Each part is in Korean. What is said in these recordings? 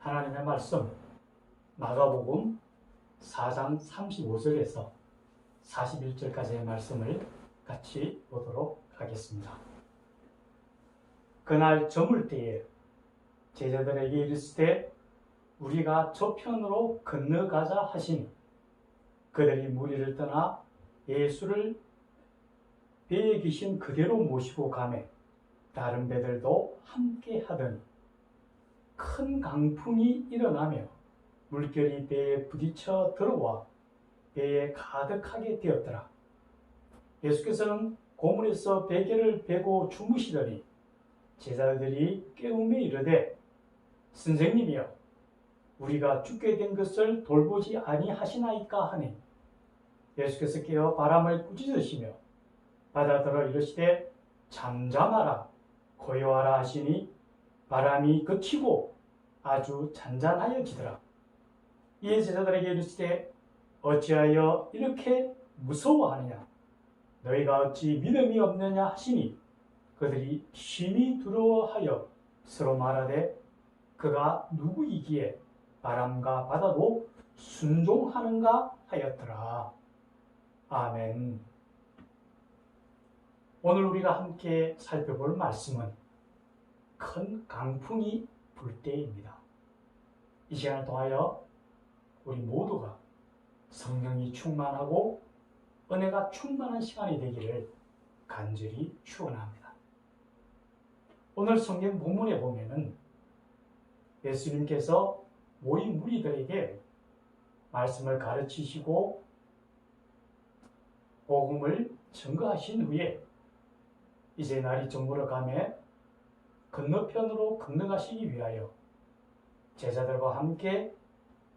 하나님의 말씀 마가복음 4장 35절에서 41절까지의 말씀을 같이 보도록 하겠습니다. 그날 저물 때에 제자들에게 이르시되 우리가 저편으로 건너가자 하시니 그들이 무리를 떠나 예수를 배에 계신 그대로 모시고 가매 다른 배들도 함께 하더니 큰 강풍이 일어나며 물결이 배에 부딪혀 들어와 배에 가득하게 되었더라. 예수께서는 고문에서 베개를 베고 주무시더니 제자들이 깨우며 이르되 선생님이여 우리가 죽게 된 것을 돌보지 아니하시나이까 하니 예수께서 깨어 바람을 꾸짖으시며 바다더러 이르시되 잠잠하라 고요하라 하시니 바람이 그치고 아주 잔잔하여지더라. 이에 제자들에게 이르시되 어찌하여 이렇게 무서워하느냐 너희가 어찌 믿음이 없느냐 하시니 그들이 심히 두려워하여 서로 말하되 그가 누구이기에 바람과 바다도 순종하는가 하였더라. 아멘. 오늘 우리가 함께 살펴볼 말씀은 큰 강풍이 불 때입니다. 이 시간을 통하여 우리 모두가 성령이 충만하고 은혜가 충만한 시간이 되기를 간절히 축원합니다. 오늘 성경 본문에 보면은 예수님께서 모인 무리들에게 말씀을 가르치시고 복음을 증거하신 후에 이제 날이 저물어 가매 건너편으로 건너가시기 위하여 제자들과 함께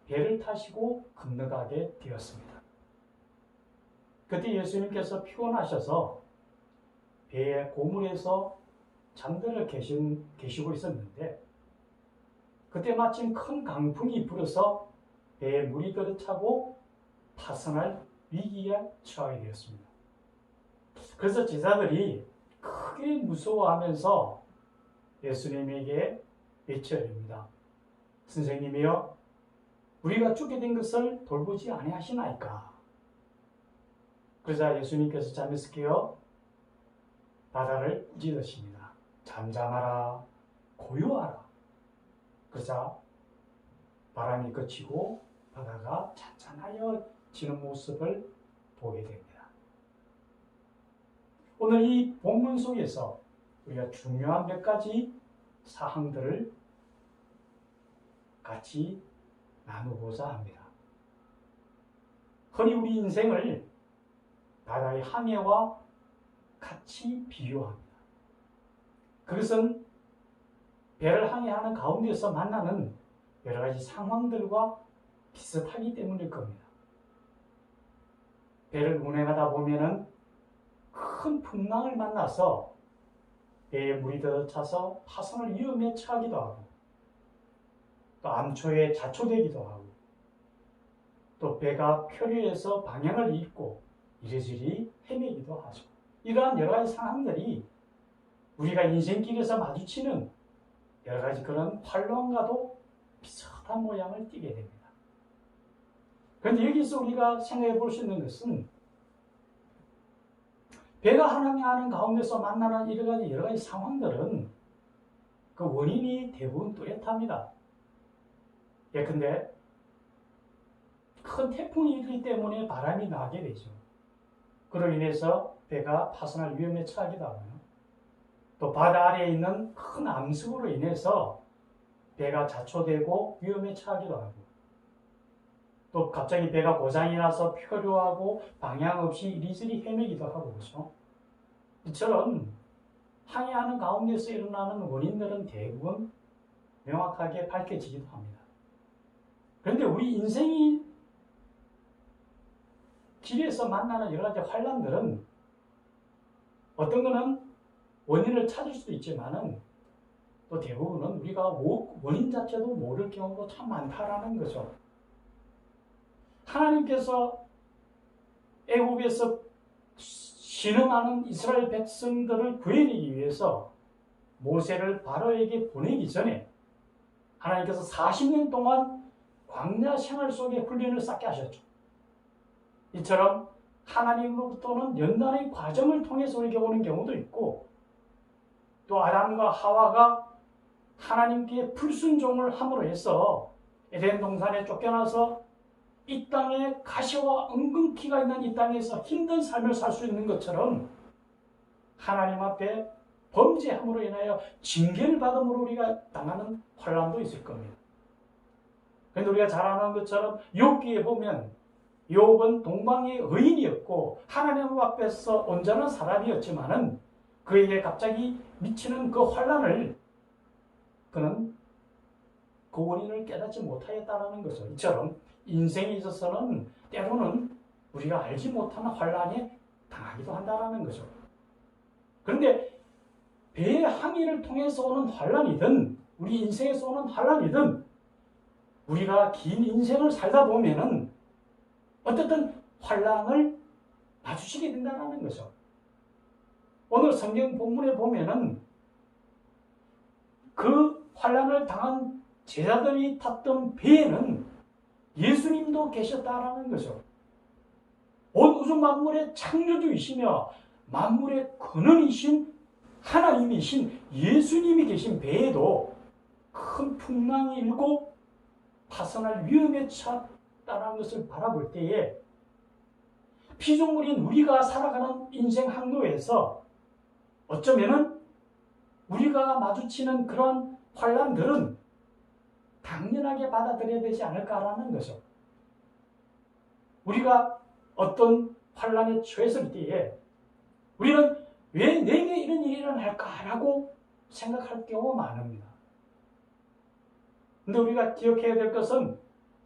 배를 타시고 건너가게 되었습니다. 그때 예수님께서 피곤하셔서 배의 고문에서 잠들어 계시고 있었는데 그때 마침 큰 강풍이 불어서 배에 물이 들어차고 파선할 위기에 처하게 되었습니다. 그래서 제자들이 크게 무서워하면서 예수님에게 외쳐드립니다. 선생님이여 우리가 죽게 된 것을 돌보지 아니하시나이까. 그러자 예수님께서 잠에서 깨어 바다를 꾸짖으십니다. 잠잠하라 고요하라. 그러자 바람이 그치고 바다가 잔잔하여지는 모습을 보게 됩니다. 오늘 이 본문 속에서 우리가 중요한 몇 가지 사항들을 같이 나누고자 합니다. 흔히 우리 인생을 바다의 항해와 같이 비유합니다. 그것은 배를 항해하는 가운데서 만나는 여러 가지 상황들과 비슷하기 때문일 겁니다. 배를 운행하다 보면은 큰 풍랑을 만나서 배에 물이 들어차서 파선을 위험에 처하기도 하고 또 암초에 자초되기도 하고 또 배가 표류해서 방향을 잃고 이리저리 헤매기도 하죠. 이러한 여러 가지 상황들이 우리가 인생길에서 마주치는 여러 가지 그런 환란과도 비슷한 모양을 띠게 됩니다. 그런데 여기서 우리가 생각해 볼 수 있는 것은 배가 항해하는 가운데서 만나는 여러 가지 상황들은 그 원인이 대부분 뚜렷합니다. 예컨대 큰 태풍이 일기 때문에 바람이 나게 되죠. 그로 인해서 배가 파손할 위험에 처하기도 하고요. 또 바다 아래에 있는 큰 암석으로 인해서 배가 자초되고 위험에 처하기도 하고 또 갑자기 배가 고장이 나서 표류하고 방향 없이 이리저리 헤매기도 하고 그렇죠. 이처럼 항해하는 가운데서 일어나는 원인들은 대부분 명확하게 밝혀지기도 합니다. 그런데 우리 인생이 길에서 만나는 여러 가지 환란들은 어떤 거는 원인을 찾을 수도 있지만은 또 대부분은 우리가 원인 자체도 모를 경우도 참 많다라는 거죠. 하나님께서 애국에서 신음하는 이스라엘 백성들을 구해내기 위해서 모세를 바로에게 보내기 전에 하나님께서 40년 동안 광야 생활 속에 훈련을 쌓게 하셨죠. 이처럼 하나님으로부터는 연단의 과정을 통해서 우리에게 오는 경우도 있고, 또 아담과 하와가 하나님께 불순종을 함으로 해서 에덴 동산에 쫓겨나서 이 땅에 가시와 엉겅퀴가 있는 이 땅에서 힘든 삶을 살 수 있는 것처럼 하나님 앞에 범죄함으로 인하여 징계를 받음으로 우리가 당하는 환난도 있을 겁니다. 그런데 우리가 잘 아는 것처럼 욥기에 보면 욥은 동방의 의인이었고 하나님 앞에서 온전한 사람이었지만은 그에게 갑자기 미치는 그 환난을 그는 그 원인을 깨닫지 못하였다는 거죠. 이처럼 인생에 있어서는 때로는 우리가 알지 못하는 환난에 당하기도 한다는 거죠. 그런데 배의 항해를 통해서 오는 환난이든 우리 인생에서 오는 환난이든 우리가 긴 인생을 살다 보면은 어떻든 환난을 마주치게 된다는 거죠. 오늘 성경 본문에 보면은 그 환난을 당한 제자들이 탔던 배에는 예수님도 계셨다라는 거죠. 온 우주 만물의 창조주이시며 만물의 근원이신 하나님이신 예수님이 계신 배에도 큰 풍랑이 일고 파선할 위험에 처했다는 것을 바라볼 때에 피조물인 우리가 살아가는 인생 항로에서 어쩌면은 우리가 마주치는 그런 환난들은 당연하게 받아들여야 되지 않을까라는 거죠. 우리가 어떤 환난에 처했을 때에 우리는 왜 내게 이런 일이 일어날까라고 생각할 경우가 많습니다. 근데 우리가 기억해야 될 것은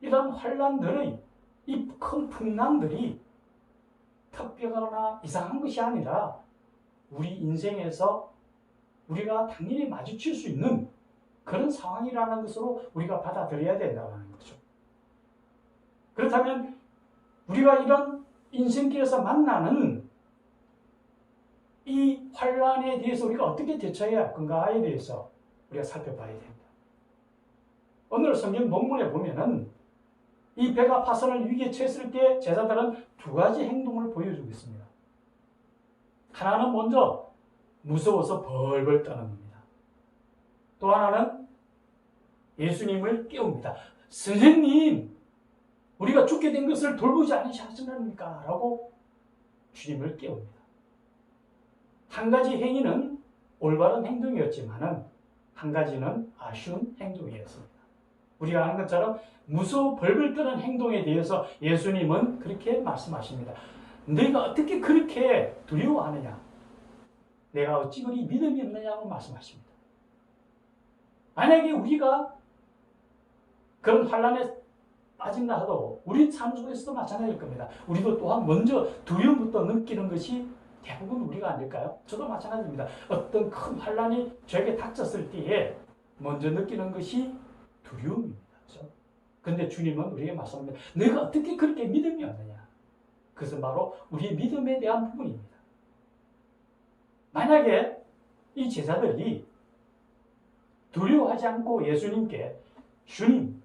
이런 환난들의 이 큰 풍랑들이 특별하거나 이상한 것이 아니라 우리 인생에서 우리가 당연히 마주칠 수 있는 그런 상황이라는 것으로 우리가 받아들여야 된다는 거죠. 그렇다면 우리가 이런 인생길에서 만나는 이 환난에 대해서 우리가 어떻게 대처해야 할 건가에 대해서 우리가 살펴봐야 됩니다. 오늘 성경 본문에 보면은 이 배가 파선할 위기에 처했을 때 제자들은 두 가지 행동을 보여주고 있습니다. 하나는 먼저 무서워서 벌벌 떠는 겁니다. 또 하나는 예수님을 깨웁니다. 선생님, 우리가 죽게 된 것을 돌보지 않으셨습니까? 라고 주님을 깨웁니다. 한 가지 행위는 올바른 행동이었지만 한 가지는 아쉬운 행동이었습니다. 우리가 아는 것처럼 무서워 벌벌 떠는 행동에 대해서 예수님은 그렇게 말씀하십니다. 내가 어떻게 그렇게 두려워하느냐? 내가 어찌 그리 믿음이 없느냐고 말씀하십니다. 만약에 우리가 그런 환난에 빠진다 하도 우리 삶 속에서도 마찬가지일 겁니다. 우리도 또한 먼저 두려움부터 느끼는 것이 대부분 우리가 아닐까요? 저도 마찬가지입니다. 어떤 큰 환난이 저에게 닥쳤을 때에 먼저 느끼는 것이 두려움입니다. 그렇죠? 근데 주님은 우리에게 말씀합니다. 내가 어떻게 그렇게 믿음이 없느냐? 그것은 바로 우리의 믿음에 대한 부분입니다. 만약에 이 제자들이 두려워하지 않고 예수님께 주님,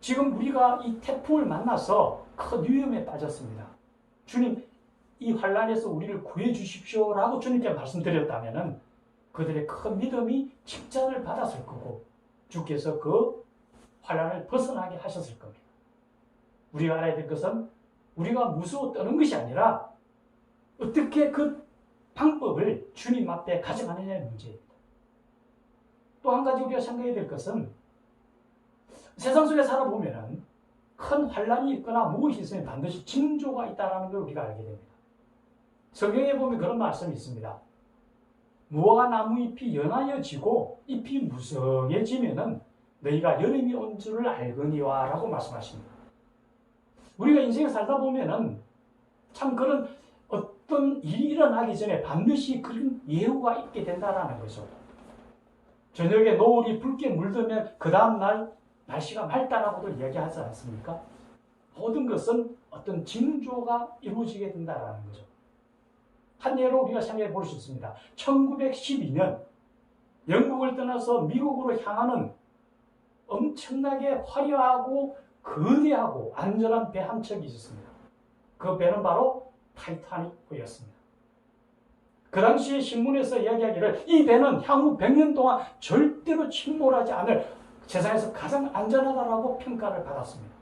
지금 우리가 이 태풍을 만나서 큰 위험에 빠졌습니다. 주님, 이 환난에서 우리를 구해 주십시오라고 주님께 말씀드렸다면 그들의 큰 믿음이 칭찬을 받았을 거고 주께서 그 환난을 벗어나게 하셨을 겁니다. 우리가 알아야 될 것은 우리가 무서워 떠는 것이 아니라 어떻게 그 방법을 주님 앞에 가져가느냐의 문제입니다. 또 한 가지 우리가 생각해야 될 것은 세상 속에 살아보면 큰 환난이 있거나 무엇이 있으면 반드시 징조가 있다는 걸 우리가 알게 됩니다. 성경에 보면 그런 말씀이 있습니다. 무화과 나무 잎이 연하여지고 잎이 무성해지면은 너희가 여름이 온 줄을 알거니와 라고 말씀하십니다. 우리가 인생에 살다 보면은 참 그런 어떤 일이 일어나기 전에 반드시 그런 예후가 있게 된다는 거죠. 저녁에 노을이 붉게 물들면 그 다음날 날씨가 맑다라고도 이야기하지 않습니까? 모든 것은 어떤 징조가 이루어지게 된다는 거죠. 한 예로 우리가 생각해 볼 수 있습니다. 1912년 영국을 떠나서 미국으로 향하는 엄청나게 화려하고 거대하고 안전한 배 한 척이 있었습니다. 그 배는 바로 타이타닉호였습니다. 그 당시에 신문에서 이야기하기를 이 배는 향후 100년 동안 절대로 침몰하지 않을 세상에서 가장 안전하다라고 평가를 받았습니다.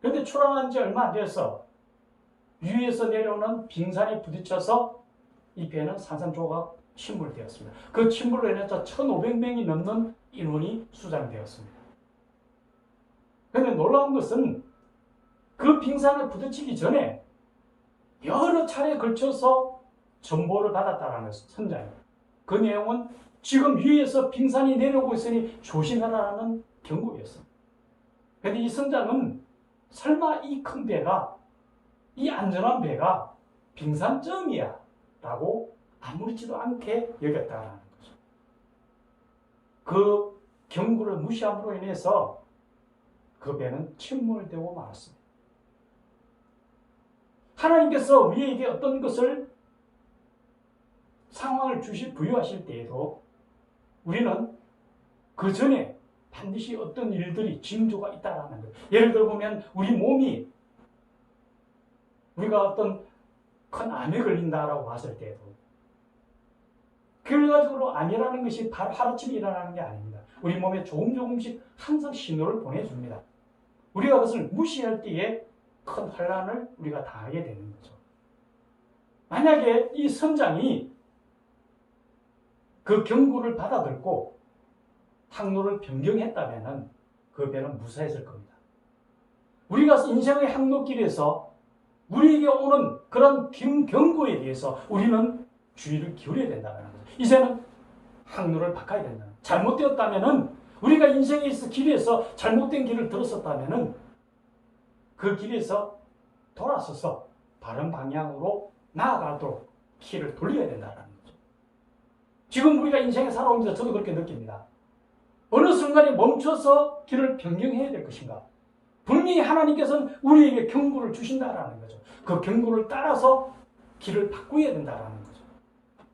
그런데 출항한 지 얼마 안 돼서 위에서 내려오는 빙산에 부딪혀서 이 배는 산산조각 침몰되었습니다. 그 침몰로 인해서 1,500명이 넘는 인원이 수장되었습니다. 그런데 놀라운 것은 그 빙산에 부딪히기 전에 여러 차례에 걸쳐서 전보를 받았다는 것은 선장입니다. 그 내용은 지금 위에서 빙산이 내려오고 있으니 조심하라는 경고였습니다. 그런데 이 선장은 설마 이 큰 배가, 이 안전한 배가 빙산점이야 라고 아무렇지도 않게 여겼다는 거죠. 그 경고를 무시함으로 인해서 그 배는 침몰되고 말았습니다. 하나님께서 우리에게 어떤 것을 상황을 부여하실 때에도 우리는 그 전에 반드시 어떤 일들이 징조가 있다라는 거예요. 예를 들어 보면 우리 몸이 우리가 어떤 큰 암에 걸린다라고 봤을 때에도 결과적으로 암이라는 것이 바로 하루아침에 일어나는 게 아닙니다. 우리 몸에 조금씩 항상 신호를 보내줍니다. 우리가 그것을 무시할 때에 큰 환란을 우리가 당하게 되는 거죠. 만약에 이 선장이 그 경고를 받아들고 항로를 변경했다면 그 배는 무사했을 겁니다. 우리가 인생의 항로길에서 우리에게 오는 그런 경고에 대해서 우리는 주의를 기울여야 된다는 거죠. 이제는 항로를 바꿔야 된다. 잘못되었다면 우리가 인생에 있어 길에서 잘못된 길을 들었었다면 그 길에서 돌아서서 바른 방향으로 나아가도록 길을 돌려야 된다는 거죠. 지금 우리가 인생에 살아오면서 저도 그렇게 느낍니다. 어느 순간에 멈춰서 길을 변경해야 될 것인가? 분명히 하나님께서는 우리에게 경고를 주신다라는 거죠. 그 경고를 따라서 길을 바꾸어야 된다라는 거죠.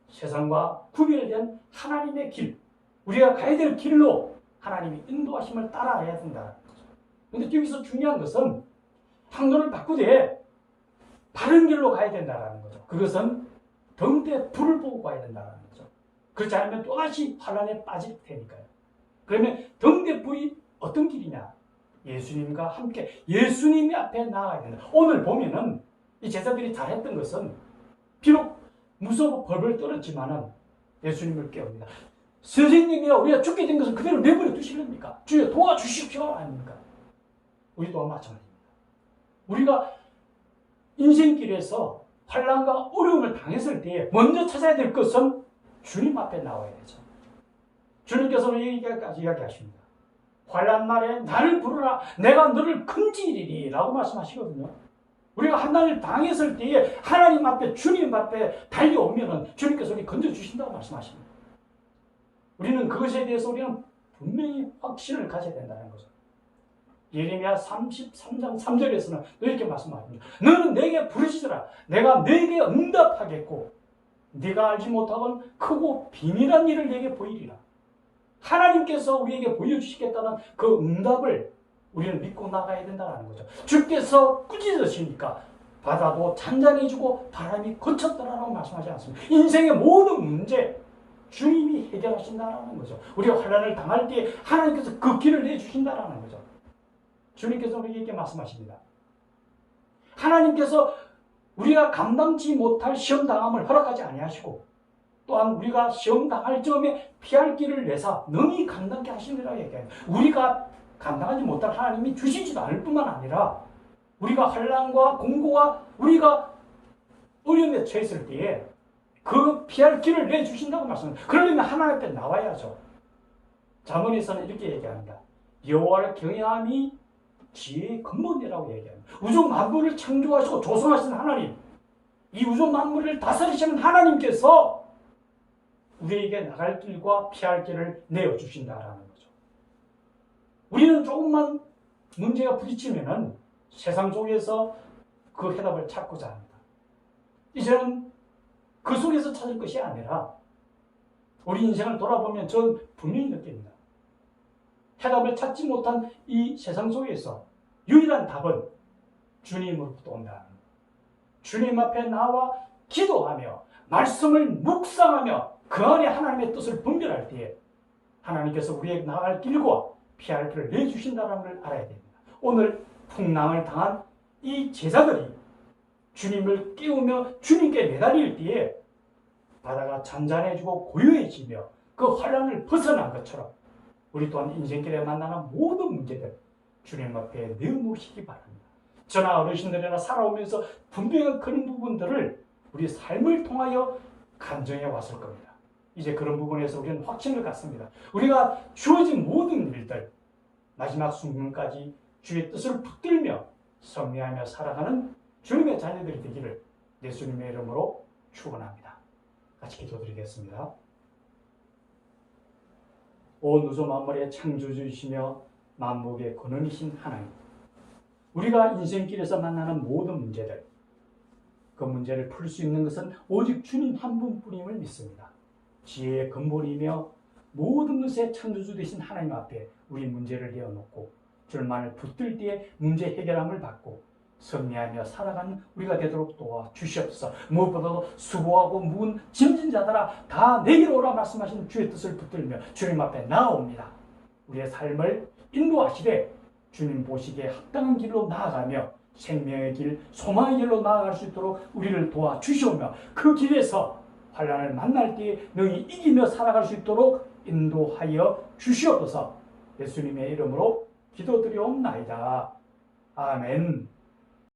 세상과 구별된 하나님의 길, 우리가 가야 될 길로 하나님이 인도하심을 따라야 된다는 거죠. 그런데 여기서 중요한 것은 항로를 바꾸되 바른 길로 가야 된다는 거죠. 그것은 등대 불을 보고 가야 된다는 거죠. 그렇지 않으면 또다시 환란에 빠질 테니까요. 그러면 등대 불이 어떤 길이냐? 예수님과 함께 예수님 앞에 나아가야 된다. 오늘 보면은 이 제자들이 잘했던 것은 비록 무서워 벌벌 떨었지만은 예수님을 깨웁니다. 선생님이야 우리가 죽게 된 것을 그대로 내버려 두시렵니까? 주여 도와주십시오 아닙니까? 우리 또한 마찬가지입니다. 우리가 인생길에서 환난과 어려움을 당했을 때에 먼저 찾아야 될 것은 주님 앞에 나와야 되죠. 주님께서는 여기까지 이야기하십니다. 환난 날에 나를 부르라 내가 너를 건지리리 라고 말씀하시거든요. 우리가 환난을 당했을 때에 하나님 앞에 주님 앞에 달려오면 주님께서 우리 건져주신다고 말씀하십니다. 우리는 그것에 대해서 우리는 분명히 확신을 가져야 된다는 거죠. 예레미야 33장 3절에서는 이렇게 말씀합니다. 너는 내게 부르시더라. 내가 내게 응답하겠고 네가 알지 못하건 크고 비밀한 일을 내게 보이리라. 하나님께서 우리에게 보여주시겠다는 그 응답을 우리는 믿고 나가야 된다는 거죠. 주께서 꾸짖으시니까 바다도 잔잔해지고 바람이 거쳤더라라고 말씀하지 않습니다. 인생의 모든 문제 주님이 해결하신다는 거죠. 우리가 환난을 당할 때 하나님께서 그 길을 내주신다는 거죠. 주님께서 우리에게 말씀하십니다. 하나님께서 우리가 감당치 못할 시험당함을 허락하지 아니하시고 또한 우리가 시험당할 점에 피할 길을 내사 능히 감당케 하시느라고 얘기합니다. 우리가 감당하지 못할 하나님이 주시지도 않을 뿐만 아니라 우리가 환난과 공고와 우리가 어려움에 처했을 때에 그 피할 길을 내주신다고 말씀합니다. 그러려면 하나님 앞에 나와야죠. 잠언에서는 이렇게 얘기합니다. 여호와를 경외함이 지혜의 근본이라고 얘기합니다. 우주 만물을 창조하시고 조성하시는 하나님, 이 우주 만물을 다스리시는 하나님께서 우리에게 나갈 길과 피할 길을 내어주신다라는 거죠. 우리는 조금만 문제가 부딪히면은 세상 속에서 그 해답을 찾고자 합니다. 이제는 그 속에서 찾을 것이 아니라 우리 인생을 돌아보면 전 분명히 느낍니다. 해답을 찾지 못한 이 세상 속에서 유일한 답은 주님으로부터 온다는 거예요. 주님 앞에 나와 기도하며 말씀을 묵상하며 그 안에 하나님의 뜻을 분별할 때에 하나님께서 우리에게 나아갈 길과 피할 길을 내주신다는 걸 알아야 됩니다. 오늘 풍랑을 당한 이 제자들이 주님을 깨우며 주님께 매달릴 때에 바다가 잔잔해지고 고요해지며 그 환란을 벗어난 것처럼 우리 또한 인생길에 만나는 모든 문제들 주님 앞에 내어놓으시기 바랍니다. 저나 어르신들이나 살아오면서 분명한 그런 부분들을 우리 삶을 통하여 간증해 왔을 겁니다. 이제 그런 부분에서 우리는 확신을 갖습니다. 우리가 주어진 모든 일들 마지막 순간까지 주의 뜻을 붙들며 성리하며 살아가는 주님의 자녀들이 되기를 예수님의 이름으로 축원합니다. 같이 기도드리겠습니다. 온 우주 만물의 창조주이시며 만국의 근원이신 하나님, 우리가 인생길에서 만나는 모든 문제들, 그 문제를 풀 수 있는 것은 오직 주님 한 분뿐임을 믿습니다. 지혜의 근본이며 모든 것의 창조주 되신 하나님 앞에 우리 문제를 내어놓고 줄만을 붙들 때에 문제 해결함을 받고 승리하며 살아가는 우리가 되도록 도와주시옵소서. 무엇보다도 수고하고 무거운 짐진 자들아 다 내게로 오라 말씀하신 주의 뜻을 붙들며 주님 앞에 나아옵니다. 우리의 삶을 인도하시되 주님 보시기에 합당한 길로 나아가며 생명의 길, 소망의 길로 나아갈 수 있도록 우리를 도와주시오며 그 길에서 환난을 만날 때에 능히 이기며 살아갈 수 있도록 인도하여 주시옵소서. 예수님의 이름으로 기도드리옵나이다. 아멘.